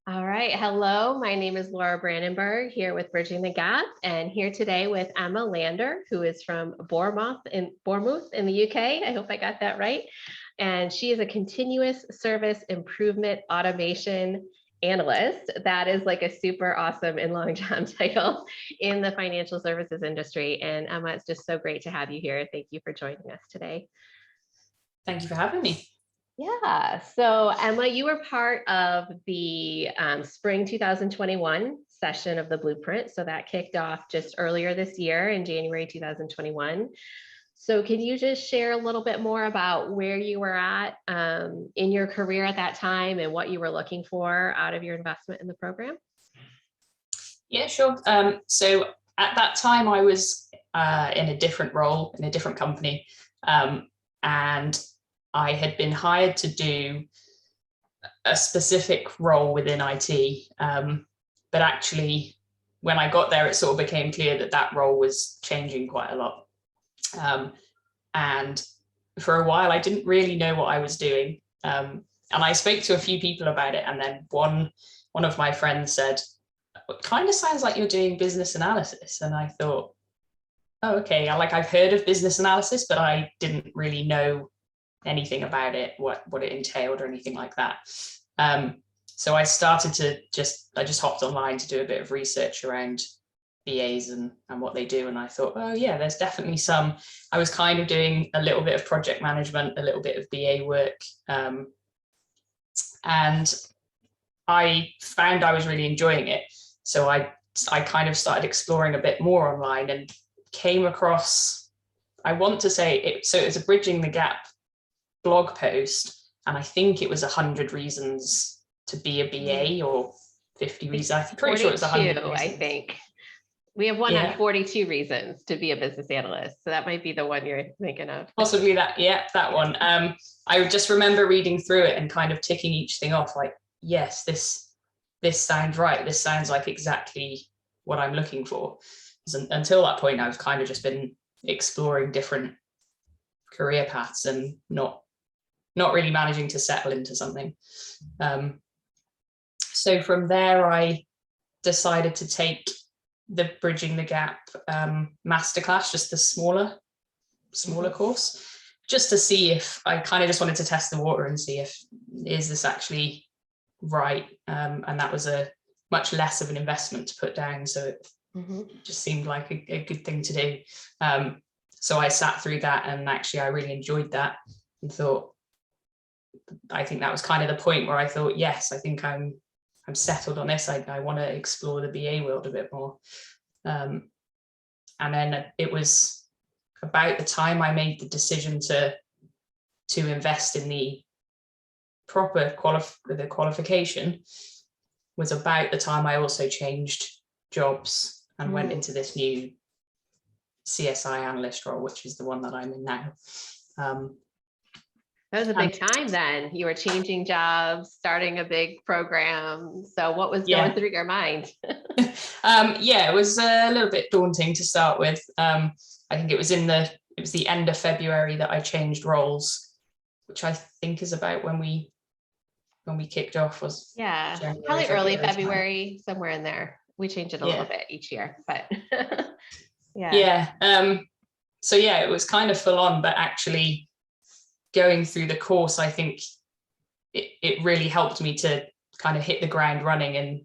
All right. Hello, my name is Laura Brandenburg here with Bridging the Gap, and here today with Emma Lander, who is from Bournemouth in the UK. I hope I got that right. And she is a continuous service improvement automation analyst. That is like a super awesome and long job title in the financial services industry. And Emma, it's just so great to have you here. Thank you for joining us today. Thank you for having me. Yeah, so Emma, you were part of the spring 2021 session of the Blueprint. So that kicked off just earlier this year in January 2021. So can you just share a little bit more about where you were at in your career at that time and what you were looking for out of your investment in the program? Yeah, sure. So at that time, I was in a different role in a different company, and I had been hired to do a specific role within IT. But actually, when I got there, it sort of became clear that that role was changing quite a lot. And for a while, I didn't really know what I was doing. And I spoke to a few people about it. And then one of my friends said, "It kind of sounds like you're doing business analysis." And I thought, oh, okay. I've heard of business analysis, but I didn't really know anything about it, what it entailed or anything like that. So I started to I just hopped online to do a bit of research around BAs and what they do. And I thought, oh yeah, there's definitely some. I was kind of doing a little bit of project management, a little bit of BA work. And I found I was really enjoying it. So I kind of started exploring a bit more online and came across, I want to say it, so it was a Bridging the Gap blog post, and I think it was 100 reasons to be a BA or 50 reasons. I'm pretty sure it was 100 reasons. I think we have one on 42 reasons to be a business analyst, so that might be the one you're thinking of. Possibly that, yeah, that one. I just remember reading through it and kind of ticking each thing off, like, yes, this sounds right. This sounds like exactly what I'm looking for. Until that point, I've kind of just been exploring different career paths and not really managing to settle into something. So from there, I decided to take the Bridging the Gap masterclass, just the smaller course, just to see if I kind of just wanted to test the water and see if is this actually right. And that was a much less of an investment to put down. So it just seemed like a good thing to do. So I sat through that, and actually I really enjoyed that and thought, I think that was kind of the point where I thought, yes, I think I'm settled on this. I want to explore the BA world a bit more. And then it was about the time I made the decision to invest in the proper qualification, was about the time I also changed jobs and went into this new CSI Analyst role, which is the one that I'm in now. That was a big time then. You were changing jobs, starting a big program. So what was going through your mind? Yeah, it was a little bit daunting to start with. I think it was the end of February that I changed roles, which I think is about when we kicked off, was January, probably early February, somewhere in there. We change it a little bit each year, but so yeah, it was kind of full on, but actually going through the course, I think it really helped me to kind of hit the ground running and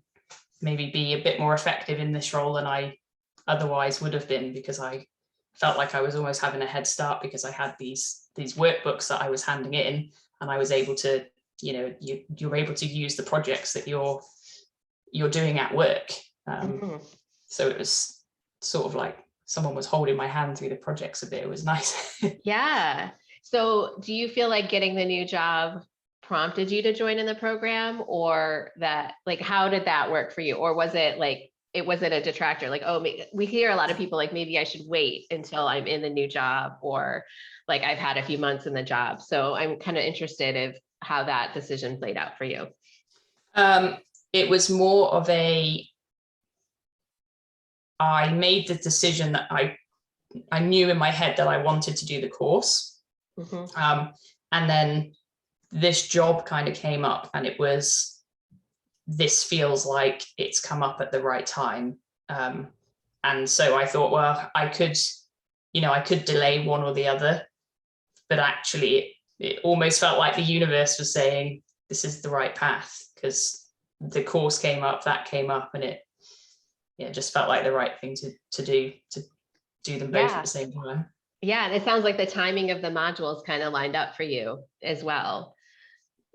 maybe be a bit more effective in this role than I otherwise would have been, because I felt like I was almost having a head start because I had these workbooks that I was handing in, and I was able to, you're able to use the projects that you're doing at work. So it was sort of like someone was holding my hand through the projects a bit. It was nice. Yeah. So do you feel like getting the new job prompted you to join in the program, or that, like, how did that work for you? Or was it like, was it a detractor? Like, oh, we hear a lot of people like, maybe I should wait until I'm in the new job, or like I've had a few months in the job. So I'm kind of interested in how that decision played out for you. It was more of I made the decision that I knew in my head that I wanted to do the course. And then this job kind of came up, and it was this feels like it's come up at the right time. And so I thought, well, I could delay one or the other, but actually it almost felt like the universe was saying, this is the right path, because the course came up, that came up, and it just felt like the right thing to do them both at the same time. Yeah, and it sounds like the timing of the modules kind of lined up for you as well.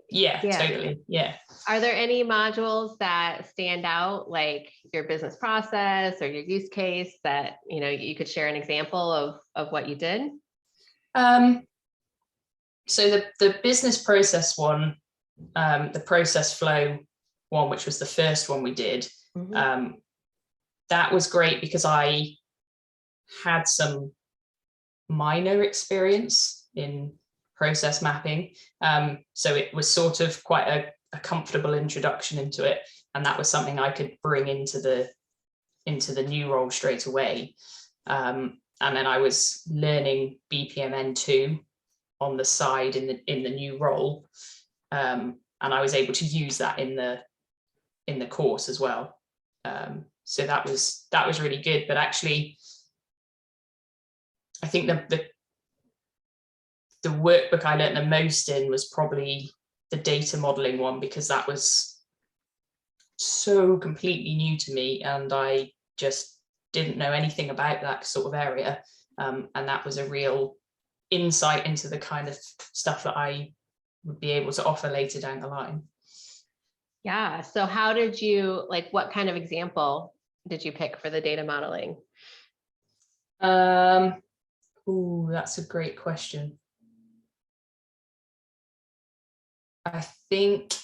Yeah, totally. Yeah. Are there any modules that stand out, like your business process or your use case, that you could share an example of what you did? So the business process one, the process flow one, which was the first one we did, that was great because I had some minor experience in process mapping. So it was sort of quite a comfortable introduction into it. And that was something I could bring into the new role straight away. And then I was learning BPMN2 on the side in the new role. And I was able to use that in the course as well. So that was really good. But actually, I think the workbook I learned the most in was probably the data modeling one, because that was so completely new to me and I just didn't know anything about that sort of area. And that was a real insight into the kind of stuff that I would be able to offer later down the line. Yeah. So how did you, what kind of example did you pick for the data modeling? Oh, that's a great question. I think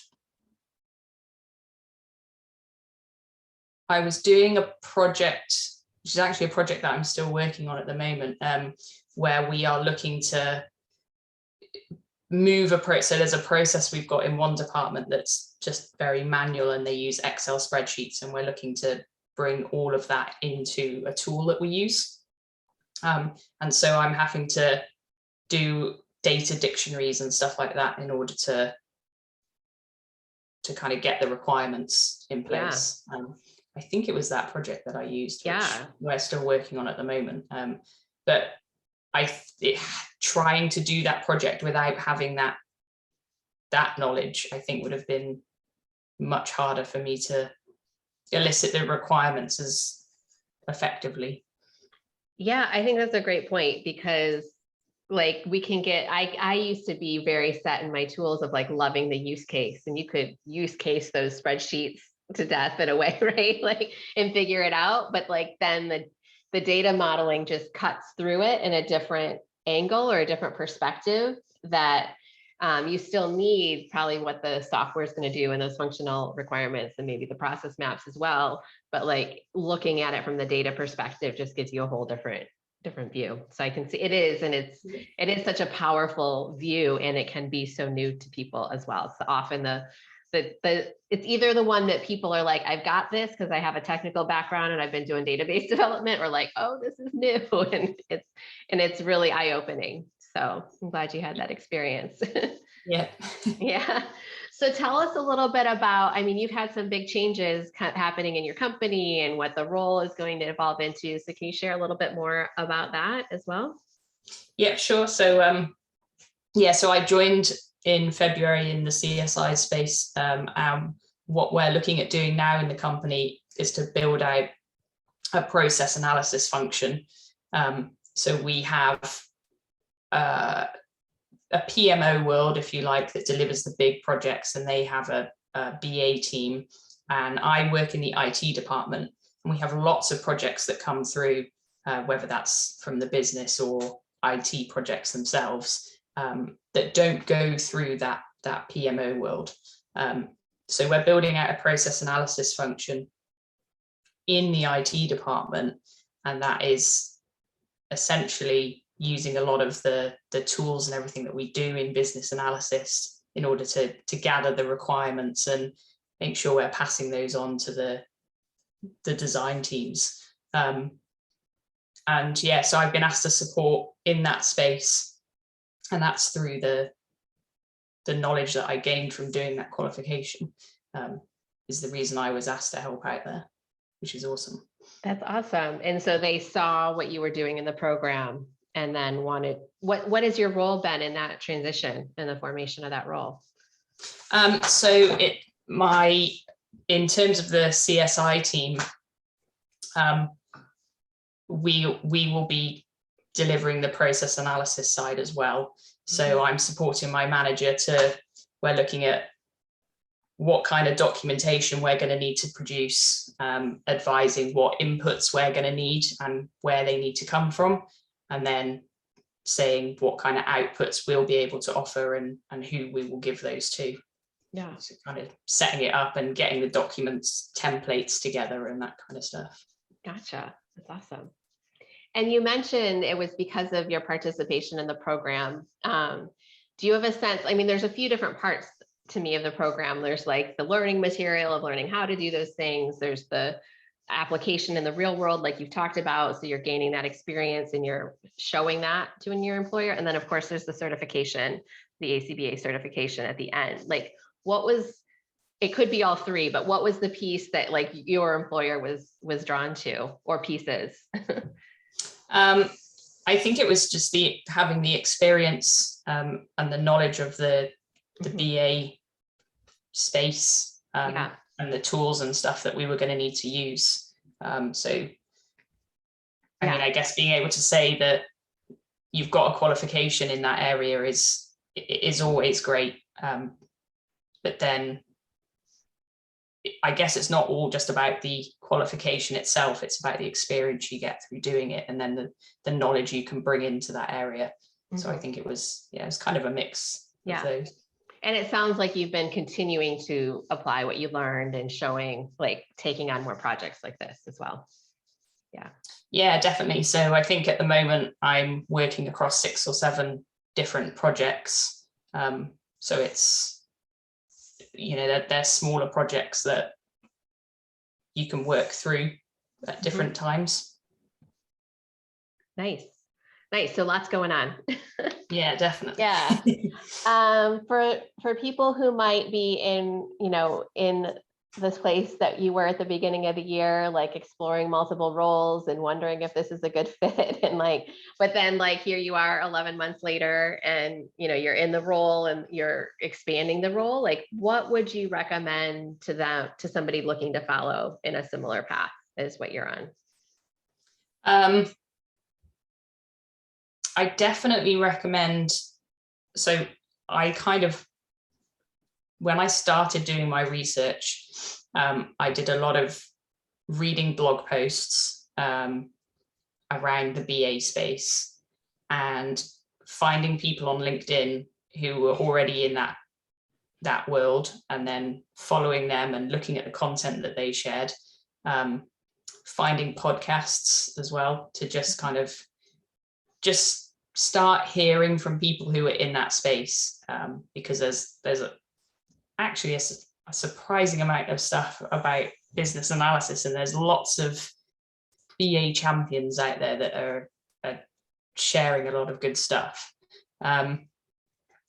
I was doing a project, which is actually a project that I'm still working on at the moment, where we are looking to move so there's a process we've got in one department that's just very manual and they use Excel spreadsheets, and we're looking to bring all of that into a tool that we use. And so I'm having to do data dictionaries and stuff like that in order to kind of get the requirements in place. I think it was that project that I used, which we're still working on at the moment. But trying to do that project without having that knowledge, I think would have been much harder for me to elicit the requirements as effectively. Yeah, I think that's a great point, because we can get, I used to be very set in my tools of loving the use case, and you could use case those spreadsheets to death in a way, right? And figure it out. But then the data modeling just cuts through it in a different angle or a different perspective that you still need probably what the software is going to do and those functional requirements and maybe the process maps as well. But looking at it from the data perspective just gives you a whole different view. So I can see it is such a powerful view, and it can be so new to people as well. So often it's either the one that people are I've got this because I have a technical background and I've been doing database development, or oh, this is new, and it's really eye-opening. So I'm glad you had that experience. Yeah. Yeah. So tell us a little bit about, you've had some big changes happening in your company and what the role is going to evolve into. So can you share a little bit more about that as well? Yeah, sure. So, so I joined in February in the CSI space. What we're looking at doing now in the company is to build out a process analysis function. So we have a PMO world, if you like, that delivers the big projects, and they have a BA team, and I work in the IT department, and we have lots of projects that come through, whether that's from the business or IT projects themselves, that don't go through that PMO world. So we're building out a process analysis function in the IT department, and that is essentially using a lot of the tools and everything that we do in business analysis in order to gather the requirements and make sure we're passing those on to the design teams. So I've been asked to support in that space, and that's through the knowledge that I gained from doing that qualification. is the reason I was asked to help out there, which is awesome. That's awesome. And so they saw what you were doing in the program and then wanted, what has your role been in that transition and the formation of that role? So in terms of the CSI team, we will be delivering the process analysis side as well. So I'm supporting my manager we're looking at what kind of documentation we're going to need to produce, advising what inputs we're going to need and where they need to come from, and then saying what kind of outputs we'll be able to offer and who we will give those to. Yeah. So kind of setting it up and getting the documents, templates together and that kind of stuff. Gotcha. That's awesome. And you mentioned it was because of your participation in the program. Do you have a sense, I mean, there's a few different parts to me of the program. There's like the learning material of learning how to do those things. There's the application in the real world, like you've talked about. So you're gaining that experience and you're showing that to your employer. And then of course, there's the certification, the ACBA certification at the end. Like it could be all three, but what was the piece that like your employer was drawn to, or pieces? I think it was just having the experience and the knowledge of the BA space and the tools and stuff that we were going to need to use. I mean, I guess being able to say that you've got a qualification in that area is always great. But then I guess it's not all just about the qualification itself. It's about the experience you get through doing it, and then the knowledge you can bring into that area. So I think it was kind of a mix of those. And it sounds like you've been continuing to apply what you learned and showing, like taking on more projects like this as well. Yeah, definitely. So I think at the moment I'm working across 6 or 7 different projects. So it's, they're smaller projects that you can work through at different times. Nice. So lots going on. Yeah, definitely. Yeah. For people who might be in this place that you were at the beginning of the year, like exploring multiple roles and wondering if this is a good fit, and but then here you are 11 months later and you're in the role and you're expanding the role. Like, what would you recommend to somebody looking to follow in a similar path as what you're on? I definitely recommend, so when I started doing my research, I did a lot of reading blog posts around the BA space and finding people on LinkedIn who were already in that world, and then following them and looking at the content that they shared, finding podcasts as well to just start hearing from people who are in that space, because there's actually a surprising amount of stuff about business analysis, and there's lots of BA champions out there that are sharing a lot of good stuff.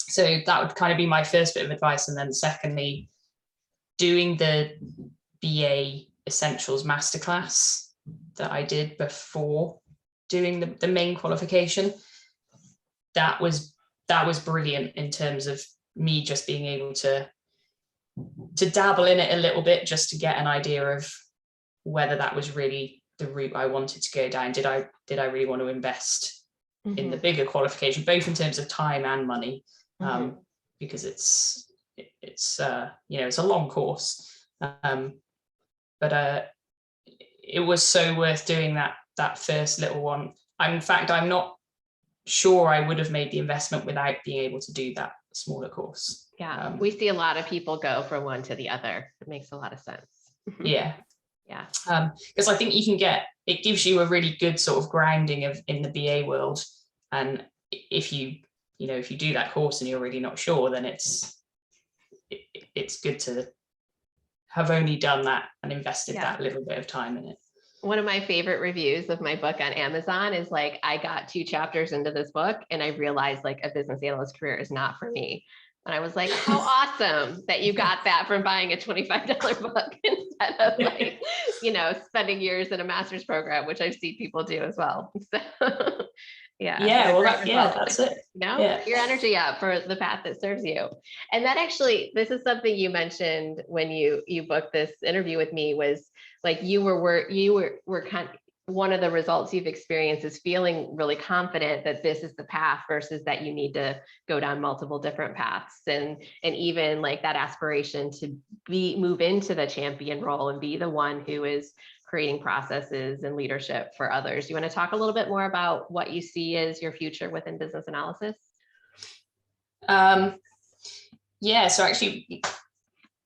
So that would kind of be my first bit of advice. And then secondly, doing the BA Essentials Masterclass that I did before doing the main qualification, that was brilliant in terms of me just being able to dabble in it a little bit, just to get an idea of whether that was really the route I wanted to go down. Did I really want to invest in the bigger qualification, both in terms of time and money, because it's a long course, but it was so worth doing that first little one. In fact, I'm not sure I would have made the investment without being able to do that smaller course. Yeah, we see a lot of people go from one to the other. It makes a lot of sense. Yeah. Because I think it gives you a really good sort of grounding in the BA world. And if you do that course and you're really not sure, then it's good to have only done that and invested that little bit of time in it. One of my favorite reviews of my book on Amazon is I got 2 chapters into this book and I realized a business analyst career is not for me. And I was like, how awesome that you got that from buying a $25 book instead of like, spending years in a master's program, which I've seen people do as well. So Yeah, well, that's it. Put your energy up for the path that serves you. And that actually, this is something you mentioned when you booked this interview with me, was like you were kind of, one of the results you've experienced is feeling really confident that this is the path versus that you need to go down multiple different paths, and even like that aspiration to move into the champion role and be the one who is creating processes and leadership for others. You want to talk a little bit more about what you see as your future within business analysis? Yeah, so actually,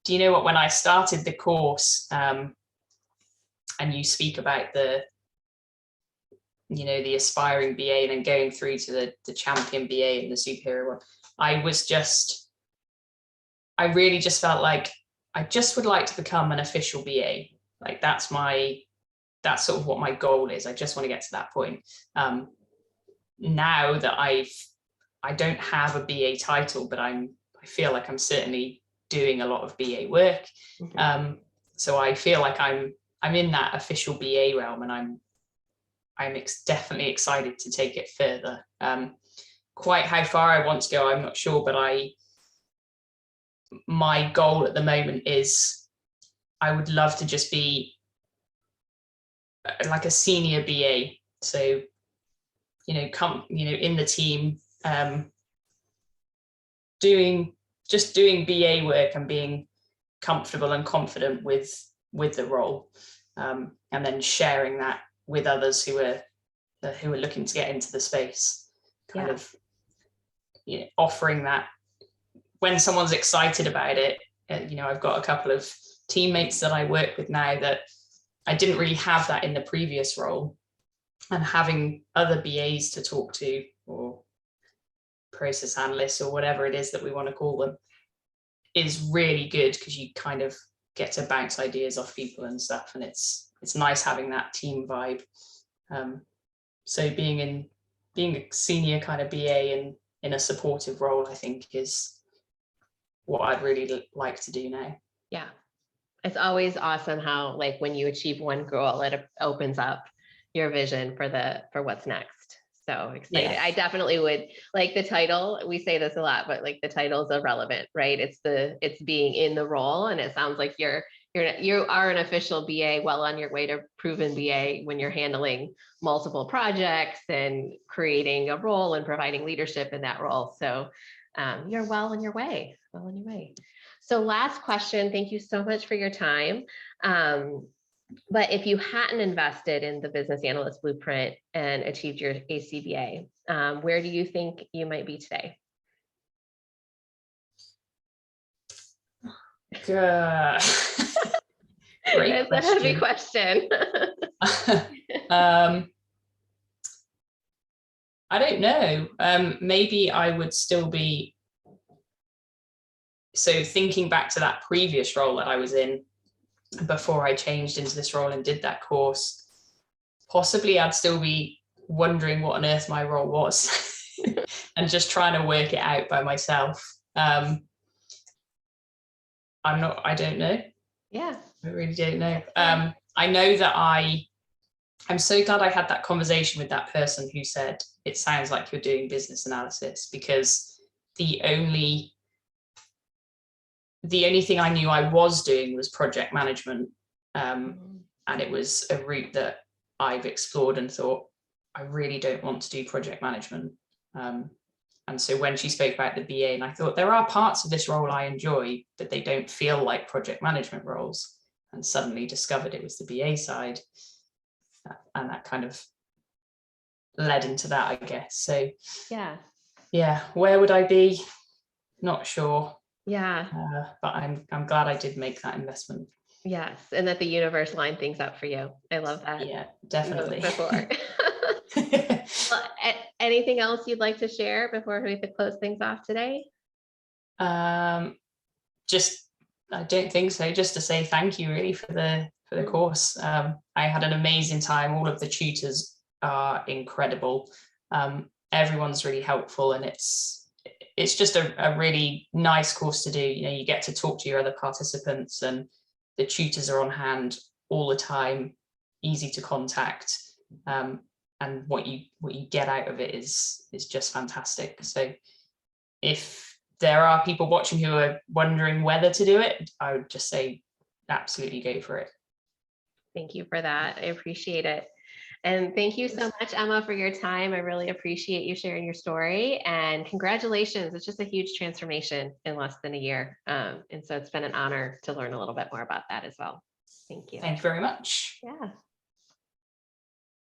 do you know what, when I started the course, and you speak about the aspiring BA and then going through to the champion BA and the superior one, I really just felt like I just would like to become an official BA. Like that's sort of what my goal is. I just want to get to that point. Now that I don't have a BA title, but I feel like I'm certainly doing a lot of BA work. Mm-hmm. So I feel like I'm in that official BA realm, and I'm definitely excited to take it further. Quite how far I want to go, I'm not sure, but my goal at the moment is I would love to just be like a senior BA. So, in the team, doing BA work and being comfortable and confident with the role, and then sharing that with others who are looking to get into the space, kind of offering that when someone's excited about it. I've got a couple of teammates that I work with now that I didn't really have that in the previous role, and having other BAs to talk to, or process analysts, or whatever it is that we want to call them, is really good, because you kind of get to bounce ideas off people and stuff, and it's nice having that team vibe. So being a senior kind of BA and in a supportive role, I think, is what I'd really like to do now. Yeah. It's always awesome how, like, when you achieve one goal, it opens up your vision for what's next. So excited. Yeah. I definitely would like the title. We say this a lot, but like the title's irrelevant, right? It's being in the role. And it sounds like you are an official BA, well on your way to proven BA, when you're handling multiple projects and creating a role and providing leadership in that role. So you're well on your way. So last question, thank you so much for your time. But if you hadn't invested in the Business Analyst Blueprint and achieved your ACBA, where do you think you might be today? Great It's a heavy question. I don't know. Maybe I would still be. So thinking back to that previous role that I was in before I changed into this role and did that course, possibly I'd still be wondering what on earth my role was and just trying to work it out by myself. I don't know. Yeah. I really don't know. I know that I'm so glad I had that conversation with that person who said, it sounds like you're doing business analysis, because the only thing I knew I was doing was project management. And it was a route that I've explored and thought, I really don't want to do project management. And so when she spoke about the BA, and I thought, there are parts of this role I enjoy, but they don't feel like project management roles. And suddenly discovered it was the BA side. And that kind of led into that, I guess. So yeah, where would I be? Not sure. Yeah. But I'm glad I did make that investment. Yes, and that the universe lined things up for you. I love that. Yeah, definitely. Before. Well, anything else you'd like to share before we close things off today? I don't think so. Just to say thank you, really, for the course. I had an amazing time. All of the tutors are incredible. Everyone's really helpful, and it's just a really nice course to do. You get to talk to your other participants, and the tutors are on hand all the time, easy to contact, and what you get out of it is just fantastic. So if there are people watching who are wondering whether to do it, I would just say absolutely go for it. Thank you for that. I appreciate it. And thank you so much, Emma, for your time. I really appreciate you sharing your story, and congratulations. It's just a huge transformation in less than a year. And so it's been an honor to learn a little bit more about that as well. Thank you. Thank you very much. Yeah.